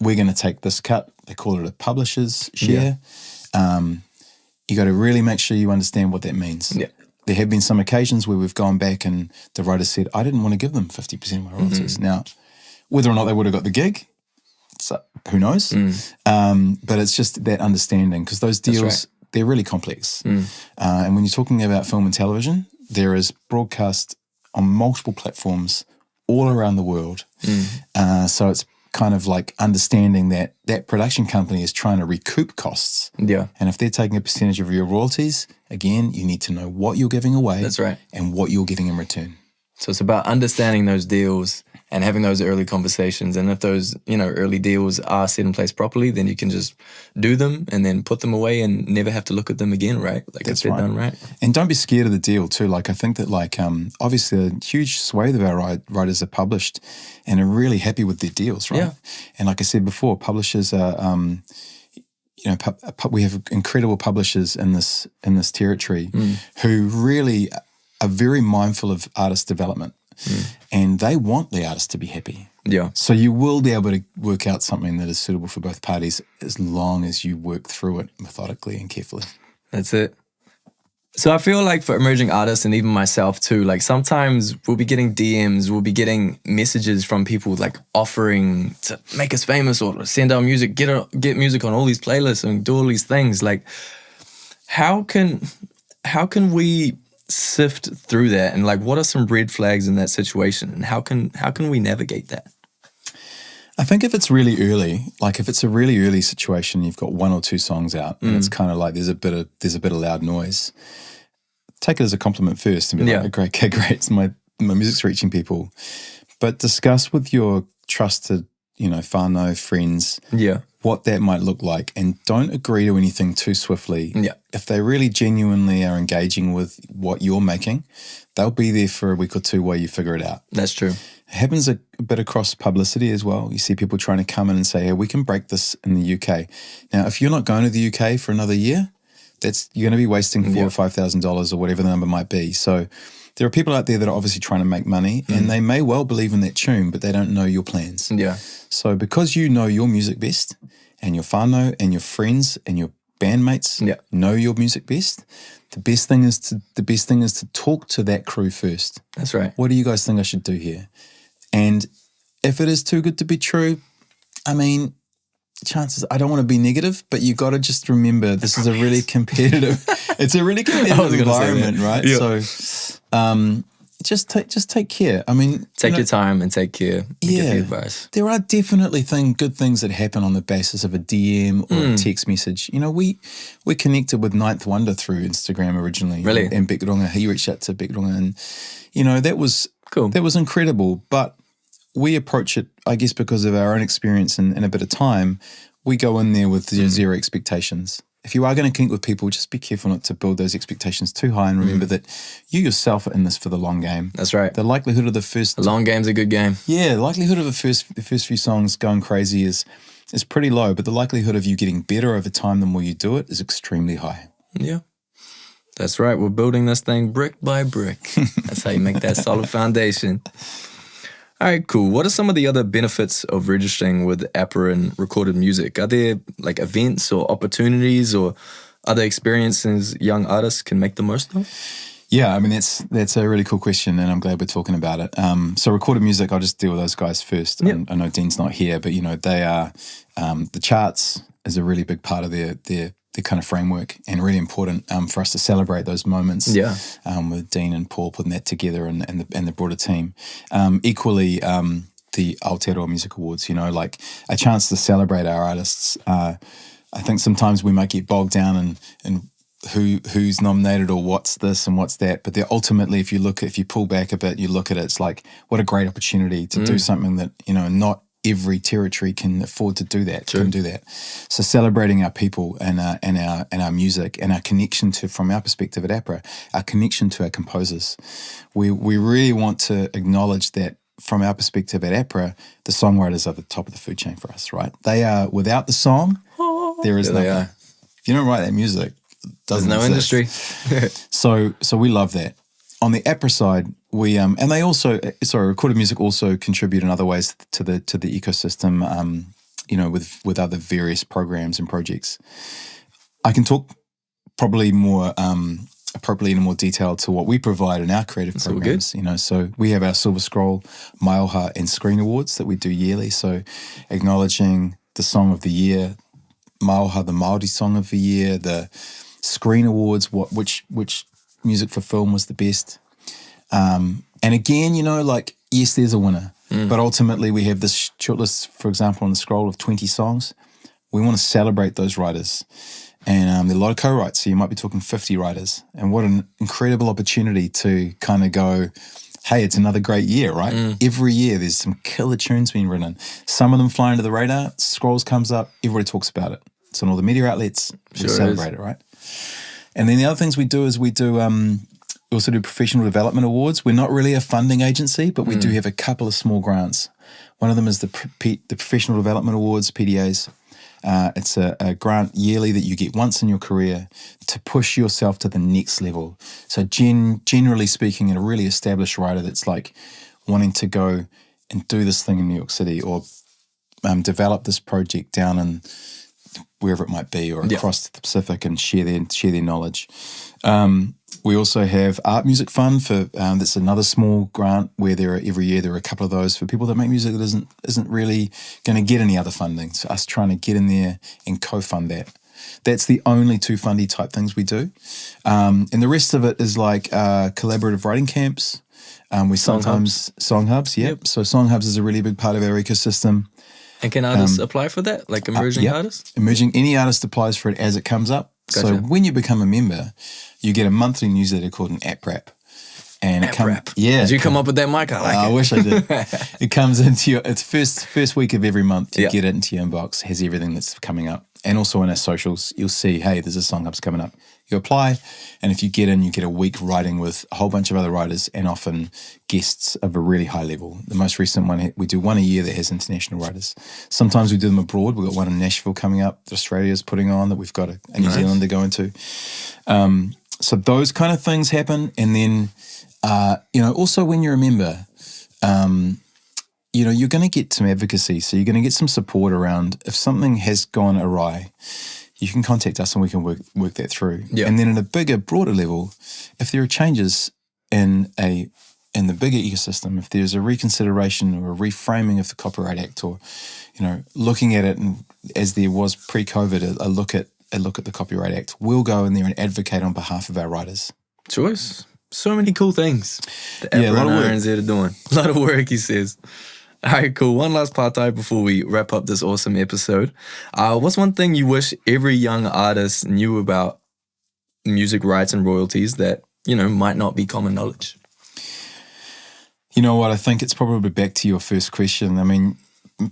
We're going to take this cut. They call it a publisher's share. You got to really make sure you understand what that means. Yeah. There have been some occasions where we've gone back and the writer said, I didn't want to give them 50% of my royalties. Now, whether or not they would have got the gig, who knows? But it's just that understanding, because those deals, they're really complex. And when you're talking about film and television, there is broadcast on multiple platforms all around the world. So it's kind of like understanding that that production company is trying to recoup costs. Yeah. And if they're taking a percentage of your royalties, again, you need to know what you're giving away. That's right. And what you're getting in return. So it's about understanding those deals and having those early conversations. And if those, you know, early deals are set in place properly, then you can just do them and then put them away and never have to look at them again, right? Like if they're done right. And don't be scared of the deal too. Like I think that like obviously a huge swathe of our writers are published and are really happy with their deals, right? Yeah. And like I said before, publishers are, you know, we have incredible publishers in this territory who really are very mindful of artist development. And they want the artist to be happy. Yeah. So you will be able to work out something that is suitable for both parties as long as you work through it methodically and carefully. That's it. So I feel like for emerging artists and even myself too, like sometimes we'll be getting DMs, we'll be getting messages from people like offering to make us famous or send our music, get music on all these playlists and do all these things. Like how can we sift through that, and like what are some red flags in that situation, and how can we navigate that? I think if it's really early, like if it's a really early situation, you've got one or two songs out and it's kind of like there's a bit of loud noise, take it as a compliment first and be like, okay, great, my music's reaching people. But discuss with your trusted, you know, whānau, friends, what that might look like, and don't agree to anything too swiftly. Yeah. If they really genuinely are engaging with what you're making, they'll be there for a week or two while you figure it out. That's true. It happens a bit across publicity as well. You see people trying to come in and say, hey, we can break this in the UK. Now, if you're not going to the UK for another year, you're going to be wasting $4,000 or $5,000 or whatever the number might be. So there are people out there that are obviously trying to make money and they may well believe in that tune, but they don't know your plans. Yeah. So because you know your music best and your whānau and your friends and your bandmates know your music best, the best thing is to talk to that crew first. That's right. What do you guys think I should do here? And if it is too good to be true, I mean, chances, I don't want to be negative, but you got to just remember this is a really competitive, it's a really competitive environment, right? Yeah. So just take care. I mean, take your time and take care and give the advice. There are definitely good things that happen on the basis of a DM or a text message. You know, we connected with Ninth Wonder through Instagram originally. Really? And Bekronga, he reached out to Bekronga, and, you know, that was cool. That was incredible. But we approach it, I guess, because of our own experience and a bit of time, we go in there with zero expectations. If you are going to connect with people, just be careful not to build those expectations too high, and remember that you yourself are in this for the long game. That's right. The likelihood of the long game's a good game. Yeah, the likelihood of the first few songs going crazy is pretty low, but the likelihood of you getting better over time the more you do it is extremely high. Yeah. That's right. We're building this thing brick by brick. That's how you make that solid foundation. All right, cool. What are some of the other benefits of registering with APRA and recorded music? Are there like events or opportunities or other experiences young artists can make the most of? Yeah, I mean, that's a really cool question, and I'm glad we're talking about it. So recorded music, I'll just deal with those guys first. Yep. I know Dean's not here, but, they are, the charts is a really big part of their kind of framework, and really important for us to celebrate those moments. Yeah. With Dean and Paul putting that together, and the broader team. Equally, the Aotearoa Music Awards, like a chance to celebrate our artists. I think sometimes we might get bogged down in who's nominated or what's this and what's that, but ultimately, if you pull back a bit, you look at it, it's like, what a great opportunity to do something that not every territory can afford to do that. True. Can do that. So celebrating our people and our music and our connection to, from our perspective at APRA, our connection to our composers. We really want to acknowledge that from our perspective at APRA, the songwriters are the top of the food chain for us, right? They are, without the song, there is nothing. If you don't write that music, there's no industry. So we love that. On the APRA side, we and they also recorded music also contribute in other ways to the ecosystem. With other various programs and projects. I can talk probably more appropriately in more detail to what we provide in our creative programs. So we have our Silver Scroll, Maiaha, and Screen Awards that we do yearly. So acknowledging the Song of the Year, Maiaha, the Māori Song of the Year, the Screen Awards, which music for film was the best. And again, yes, there's a winner. But ultimately we have this shortlist, for example, on the scroll of 20 songs. We want to celebrate those writers. And there are a lot of co-writes, so you might be talking 50 writers. And what an incredible opportunity to kind of go, hey, it's another great year, right? Every year there's some killer tunes being written. Some of them fly under the radar, Scrolls comes up, everybody talks about it. It's on all the media outlets, we celebrate it, right? And then the other things we do is we also do professional development awards. We're not really a funding agency, but we do have a couple of small grants. One of them is the Professional Development Awards, PDAs. It's a grant yearly that you get once in your career to push yourself to the next level. So generally speaking, a really established writer that's like wanting to go and do this thing in New York City, or develop this project down in wherever it might be, or across the Pacific, and share their knowledge. We also have Art Music Fund for that's another small grant where every year there are a couple of those for people that make music that isn't really going to get any other funding. So us trying to get in there and co-fund that. That's the only two fundy type things we do. And the rest of it is like collaborative writing camps. We sometimes Song Hubs. Yep. So Song Hubs is a really big part of our ecosystem. And can artists apply for that, like emerging artists? Any artist applies for it as it comes up. Gotcha. So when you become a member, you get a monthly newsletter called an APRA. And Did you come up with that, Mike? I wish I did. It comes into it's first week of every month. You get it into your inbox, has everything that's coming up. And also on our socials, you'll see, hey, there's a Song Hubs coming up. You apply, and if you get in, you get a week writing with a whole bunch of other writers, and often guests of a really high level. The most recent one, we do one a year that has international writers. Sometimes we do them abroad. We've got one in Nashville coming up that Australia's putting on, that we've got a New Zealander going to. So those kind of things happen. And then, also when you're a member, you're going to get some advocacy. So you're going to get some support around if something has gone awry. You can contact us and we can work that through. Yep. And then at a bigger, broader level, if there are changes in the bigger ecosystem, if there's a reconsideration or a reframing of the Copyright Act, or looking at it and as there was pre-COVID, a look at the Copyright Act, we'll go in there and advocate on behalf of our writers. Choice. So many cool things. The APRA and RNZ are doing. A lot of work, he says. All right, cool. One last part time before we wrap up this awesome episode. What's one thing you wish every young artist knew about music rights and royalties that, might not be common knowledge? You know what? I think it's probably back to your first question. I mean,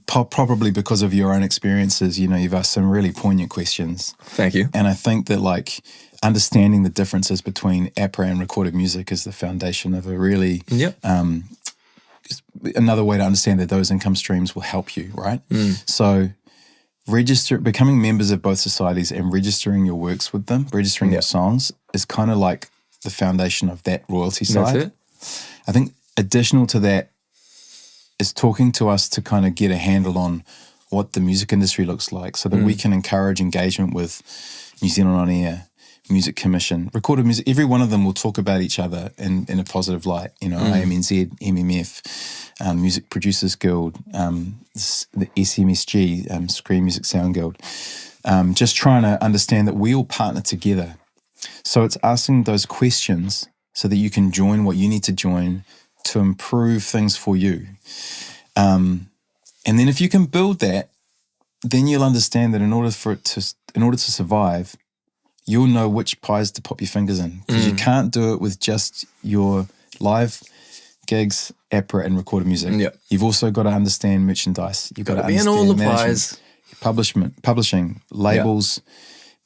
probably because of your own experiences, you've asked some really poignant questions. Thank you. And I think that understanding the differences between APRA and recorded music is the foundation of a really another way to understand that those income streams will help you, right? So becoming members of both societies and registering your works with them, registering your songs, is kind of like the foundation of that royalty side. That's it. I think additional to that, is talking to us to kind of get a handle on what the music industry looks like so that we can encourage engagement with New Zealand On Air, Music Commission, Recorded Music. Every one of them will talk about each other in a positive light. You know, AMNZ, MMF, Music Producers Guild, the SMSG, Screen Music Sound Guild. Just trying to understand that we all partner together. So it's asking those questions so that you can join what you need to join to improve things for you. And then if you can build that, then you'll understand that in order to survive, you'll know which pies to pop your fingers in, because you can't do it with just your live gigs, APRA, and recorded music. Yep. You've also got to understand merchandise. You've got to be in understand all the management, pies. publishing, labels.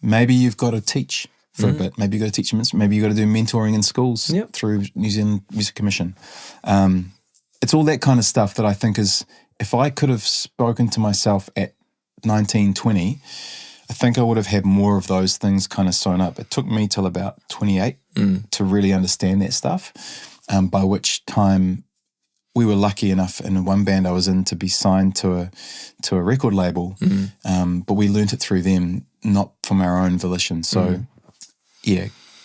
Maybe you've got to teach for a bit. Maybe you've got to teach them. Maybe you've got to do mentoring in schools through New Zealand Music Commission. It's all that kind of stuff that I think is, if I could have spoken to myself at 19, 20, I think I would have had more of those things kind of sewn up. It took me till about 28 to really understand that stuff, by which time we were lucky enough in one band I was in to be signed to a record label, but we learnt it through them, not from our own volition. So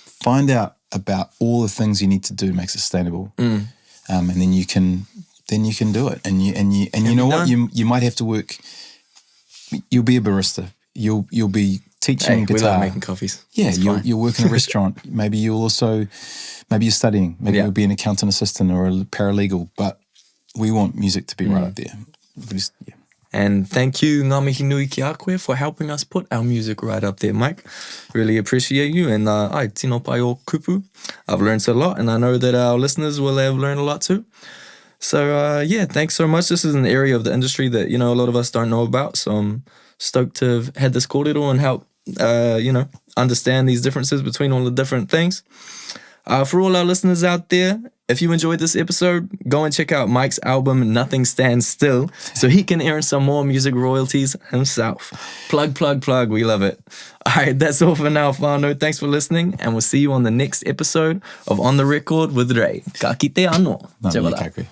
find out about all the things you need to do to make it sustainable, and then you can do it. And you know what, you might have to work. You'll be a barista. You'll be teaching guitar. We love making coffees. Yeah, you'll work in a restaurant. Maybe you're studying. Maybe you'll be an accountant assistant or a paralegal. But we want music to be right up there. And thank you, Ngā mihi nui ki a koe, for helping us put our music right up there, Mike. Really appreciate you. And ai tino pai o kupu. I've learned a lot, and I know that our listeners will have learned a lot too. So thanks so much. This is an area of the industry that, a lot of us don't know about. So I'm stoked to have had this kōrero and help, understand these differences between all the different things. For all our listeners out there, if you enjoyed this episode, go and check out Mike's album, Nothing Stands Still, so he can earn some more music royalties himself. Plug. We love it. All right, that's all for now, whānau. Thanks for listening, and we'll see you on the next episode of On The Record with Ray. Ka kite anō. Te wara.